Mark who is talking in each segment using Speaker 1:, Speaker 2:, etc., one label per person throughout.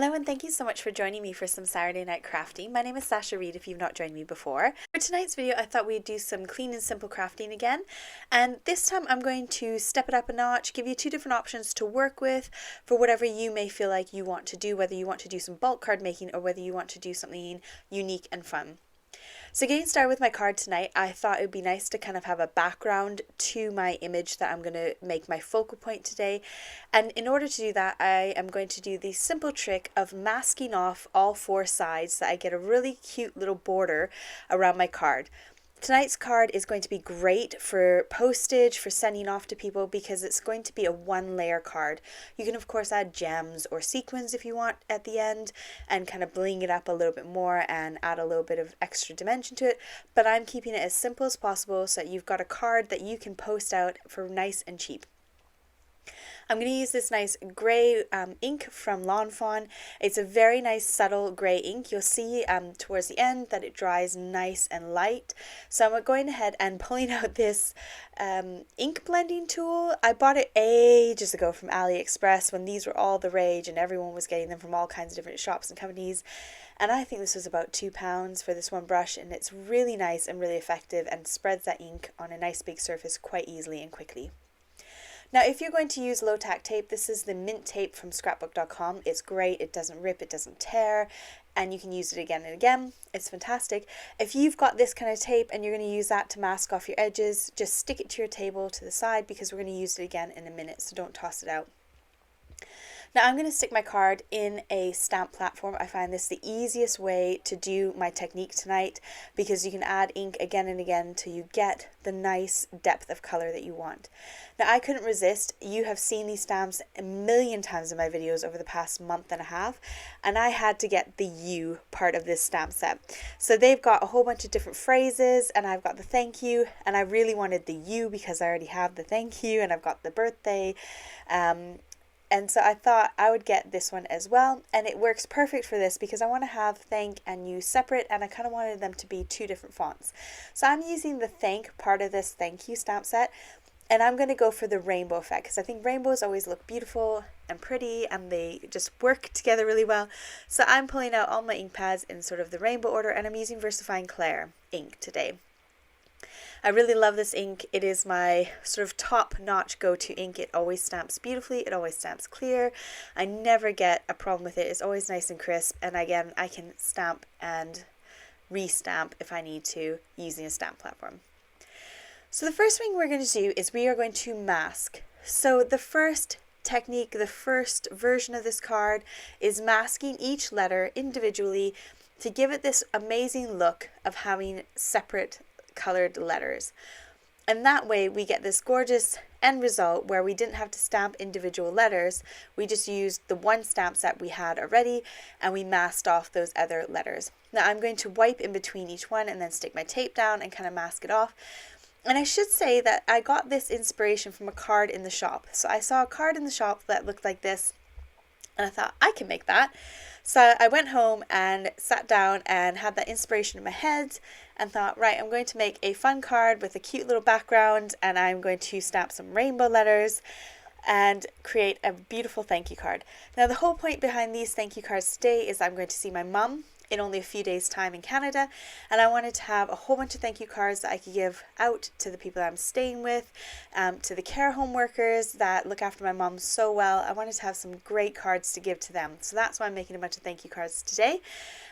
Speaker 1: Hello and thank you so much for joining me for some Saturday night crafting. My name is Sasha Reed if you've not joined me before. For tonight's video I thought we'd do some clean and simple crafting again, and this time I'm going to step it up a notch, give you two different options to work with for whatever you may feel like you want to do, whether you want to do some bulk card making or whether you want to do something unique and fun. So getting started with my card tonight, I thought it would be nice to kind of have a background to my image that I'm going to make my focal point today. And in order to do that, I am going to do the simple trick of masking off all four sides so that I get a really cute little border around my card. Tonight's card is going to be great for postage, for sending off to people, because it's going to be a one layer card. You can of course add gems or sequins if you want at the end and kind of bling it up a little bit more and add a little bit of extra dimension to it, but I'm keeping it as simple as possible so that you've got a card that you can post out for nice and cheap. I'm going to use this nice grey ink from Fawn. It's a very nice subtle grey ink. You'll see towards the end that it dries nice and light. So I'm going ahead and pulling out this ink blending tool. I bought it ages ago from AliExpress when these were all the rage and everyone was getting them from all kinds of different shops and companies. And I think this was about £2 for this one brush, and it's really nice and really effective and spreads that ink on a nice big surface quite easily and quickly. Now if you're going to use low tack tape, this is the mint tape from scrapbook.com. It's great, it doesn't rip, it doesn't tear, and you can use it again and again. It's fantastic. If you've got this kind of tape and you're going to use that to mask off your edges, just stick it to your table to the side because we're going to use it again in a minute, so don't toss it out. Now I'm going to stick my card in a stamp platform. I find this the easiest way to do my technique tonight because you can add ink again and again till you get the nice depth of color that you want. Now I couldn't resist. You have seen these stamps a million times in my videos over the past month and a half, and I had to get the you part of this stamp set. So they've got a whole bunch of different phrases, and I've got the thank you, and I really wanted the you because I already have the thank you, and I've got the birthday. And so I thought I would get this one as well, and it works perfect for this because I want to have thank and you separate, and I kind of wanted them to be two different fonts. So I'm using the thank part of this thank you stamp set, and I'm going to go for the rainbow effect because I think rainbows always look beautiful and pretty and they just work together really well. So I'm pulling out all my ink pads in sort of the rainbow order, and I'm using Versafine Clair Ink today. I really love this ink. It is my sort of top-notch go-to ink. It always stamps beautifully. It always stamps clear. I never get a problem with it. It's always nice and crisp. And again, I can stamp and re-stamp if I need to using a stamp platform. So the first thing we're going to do is we are going to mask. So the first technique, the first version of this card is masking each letter individually to give it this amazing look of having separate colored letters, and that way we get this gorgeous end result where we didn't have to stamp individual letters. We just used the one stamp set we had already and we masked off those other letters. Now I'm going to wipe in between each one and then stick my tape down and kind of mask it off. And I should say that I got this inspiration from a card in the shop. So I saw a card in the shop that looked like this and I thought I can make that. So I went home and sat down and had that inspiration in my head and thought, right, I'm going to make a fun card with a cute little background, and I'm going to stamp some rainbow letters and create a beautiful thank you card. Now the whole point behind these thank you cards today is I'm going to see my mum in only a few days' time in Canada, and I wanted to have a whole bunch of thank you cards that I could give out to the people I'm staying with, to the care home workers that look after my mum so well. I wanted to have some great cards to give to them, so that's why I'm making a bunch of thank you cards today.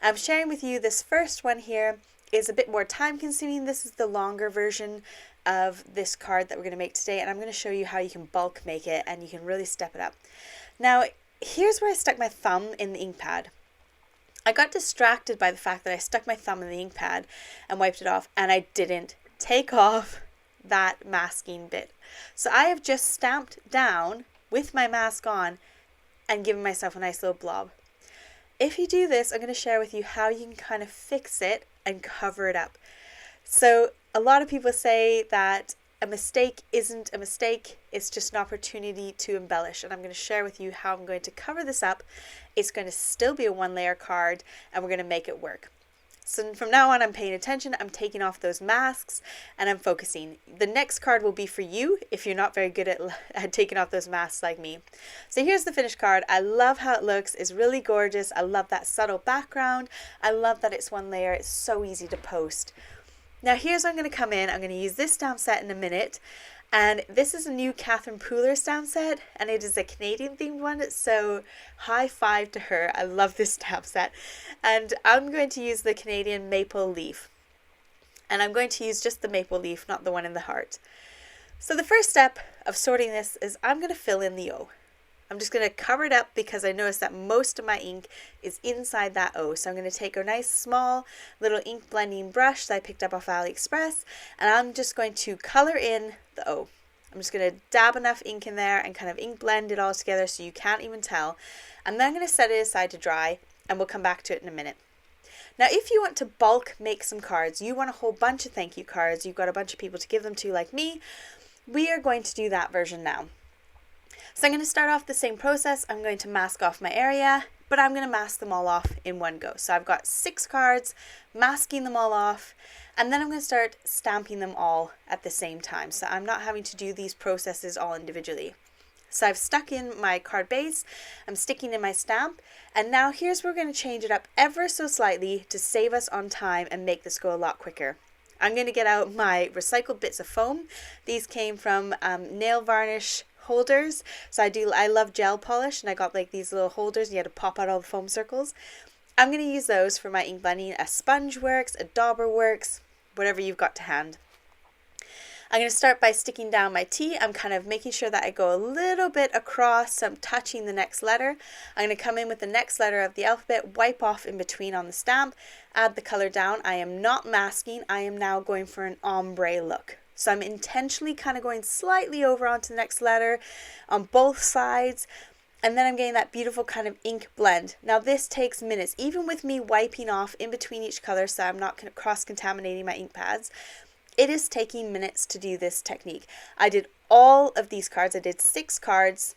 Speaker 1: I'm sharing with you this first one here is a bit more time consuming. This is the longer version of this card that we're going to make today, and I'm going to show you how you can bulk make it and you can really step it up. Now here's where I stuck my thumb in the ink pad. I got distracted by the fact that I stuck my thumb in the ink pad and wiped it off, and I didn't take off that masking bit. So I have just stamped down with my mask on and given myself a nice little blob. If you do this, I'm going to share with you how you can kind of fix it and cover it up. So a lot of people say that a mistake isn't a mistake, it's just an opportunity to embellish, and I'm going to share with you how I'm going to cover this up. It's going to still be a one layer card and we're going to make it work. So from now on, I'm paying attention, I'm taking off those masks, and I'm focusing. The next card will be for you if you're not very good at taking off those masks like me. So here's the finished card. I love how it looks. It's really gorgeous. I love that subtle background. I love that it's one layer. It's so easy to post. Now here's where I'm going to come in. I'm going to use this stamp set in a minute. And this is a new Catherine Pooler stamp set, and it is a Canadian themed one, so high five to her. I love this stamp set. And I'm going to use the Canadian maple leaf. And I'm going to use just the maple leaf, not the one in the heart. So the first step of sorting this is I'm going to fill in the O. I'm just going to cover it up because I noticed that most of my ink is inside that O. So I'm going to take a nice small little ink blending brush that I picked up off AliExpress, and I'm just going to color in the O. I'm just going to dab enough ink in there and kind of ink blend it all together so you can't even tell. And then I'm going to set it aside to dry, and we'll come back to it in a minute. Now, if you want to bulk make some cards, you want a whole bunch of thank you cards, you've got a bunch of people to give them to like me, we are going to do that version now. So I'm going to start off the same process. I'm going to mask off my area, but I'm going to mask them all off in one go. So I've got 6 cards, masking them all off, and then I'm going to start stamping them all at the same time. So I'm not having to do these processes all individually. So I've stuck in my card base, I'm sticking in my stamp, and now here's where we're going to change it up ever so slightly to save us on time and make this go a lot quicker. I'm going to get out my recycled bits of foam. These came from nail varnish holders. So I love gel polish, and I got like these little holders and you had to pop out all the foam circles. I'm going to use those for my ink blending. A sponge works, a dauber works, whatever you've got to hand. I'm going to start by sticking down my T. I'm kind of making sure that I go a little bit across, so I'm touching the next letter. I'm going to come in with the next letter of the alphabet, wipe off in between on the stamp, add the color down. I am not masking, I am now going for an ombre look. So I'm intentionally kind of going slightly over onto the next letter on both sides, and then I'm getting that beautiful kind of ink blend. Now this takes minutes, even with me wiping off in between each color so I'm not cross-contaminating my ink pads. It is taking minutes to do this technique. I did all of these cards. I did 6 cards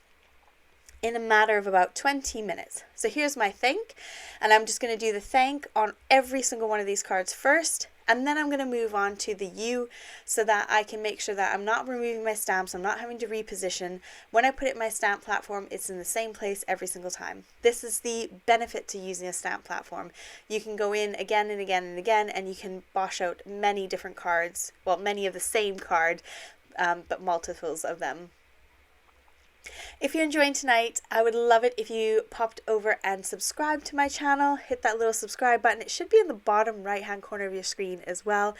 Speaker 1: in a matter of about 20 minutes. So here's my thank, and I'm just going to do the thank on every single one of these cards first, and then I'm going to move on to the U so that I can make sure that I'm not removing my stamps, I'm not having to reposition. When I put it in my stamp platform, it's in the same place every single time. This is the benefit to using a stamp platform. You can go in again and again and again, and you can bosh out many different cards, well, many of the same card, but multiples of them. If you're enjoying tonight, I would love it if you popped over and subscribed to my channel. Hit that little subscribe button. It should be in the bottom right hand corner of your screen as well.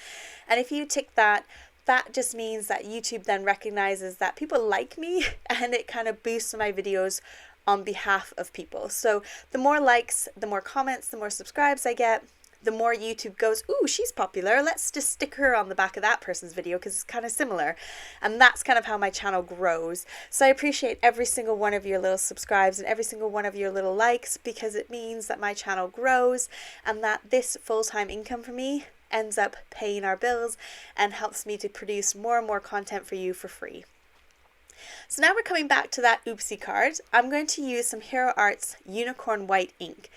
Speaker 1: And if you tick that, that just means that YouTube then recognizes that people like me, and it kind of boosts my videos on behalf of people. So the more likes, the more comments, the more subscribes I get, the more YouTube goes, ooh, she's popular, let's just stick her on the back of that person's video because it's kind of similar. And that's kind of how my channel grows. So I appreciate every single one of your little subscribes and every single one of your little likes, because it means that my channel grows and that this full-time income for me ends up paying our bills and helps me to produce more and more content for you for free. So now we're coming back to that oopsie card. I'm going to use some Hero Arts Unicorn White ink.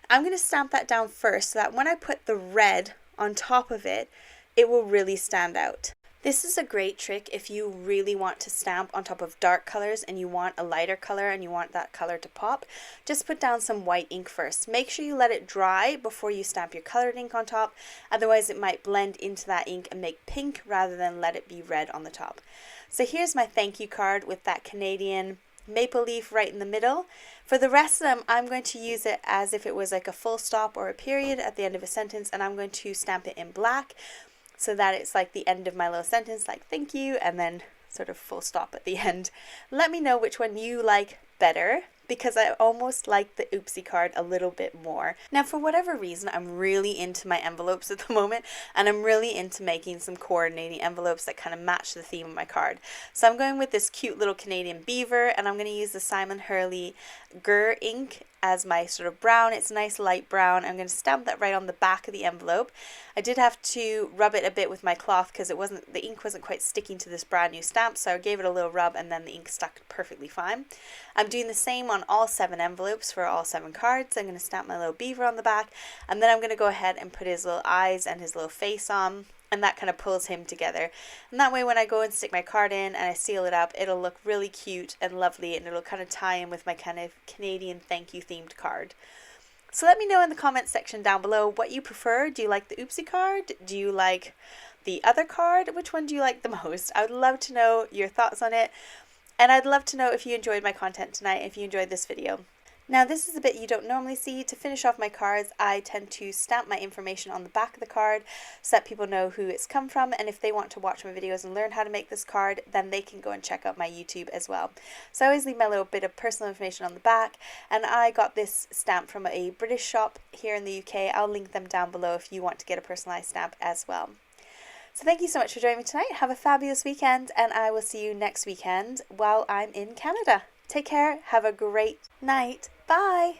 Speaker 1: I'm going to stamp that down first so that when I put the red on top of it, it will really stand out. This is a great trick if you really want to stamp on top of dark colors and you want a lighter color and you want that color to pop. Just put down some white ink first. Make sure you let it dry before you stamp your colored ink on top, otherwise it might blend into that ink and make pink rather than let it be red on the top. So here's my thank you card with that Canadian maple leaf right in the middle. For the rest of them, I'm going to use it as if it was like a full stop or a period at the end of a sentence, and I'm going to stamp it in black so that it's like the end of my little sentence, like thank you, and then sort of full stop at the end. Let me know which one you like better, because I almost like the oopsie card a little bit more. Now, for whatever reason, I'm really into my envelopes at the moment, and I'm really into making some coordinating envelopes that kind of match the theme of my card. So I'm going with this cute little Canadian beaver, and I'm going to use the Simon Hurley Gur ink. as my sort of brown. It's a nice light brown. I'm going to stamp that right on the back of the envelope. I did have to rub it a bit with my cloth because the ink wasn't quite sticking to this brand new stamp, so I gave it a little rub and then the ink stuck perfectly fine. I'm doing the same on all 7 envelopes for all 7 cards. I'm going to stamp my little beaver on the back, and then I'm going to go ahead and put his little eyes and his little face on, and that kind of pulls him together. And that way when I go and stick my card in and I seal it up, it'll look really cute and lovely, and it'll kind of tie in with my kind of Canadian thank you themed card. So let me know in the comments section down below what you prefer. Do you like the Oopsie card? Do you like the other card? Which one do you like the most? I would love to know your thoughts on it. And I'd love to know if you enjoyed my content tonight, if you enjoyed this video. Now this is a bit you don't normally see. To finish off my cards, I tend to stamp my information on the back of the card so that people know who it's come from, and if they want to watch my videos and learn how to make this card, then they can go and check out my YouTube as well. So I always leave my little bit of personal information on the back, and I got this stamp from a British shop here in the UK. I'll link them down below if you want to get a personalised stamp as well. So thank you so much for joining me tonight. Have a fabulous weekend, and I will see you next weekend while I'm in Canada. Take care. Have a great night. Bye.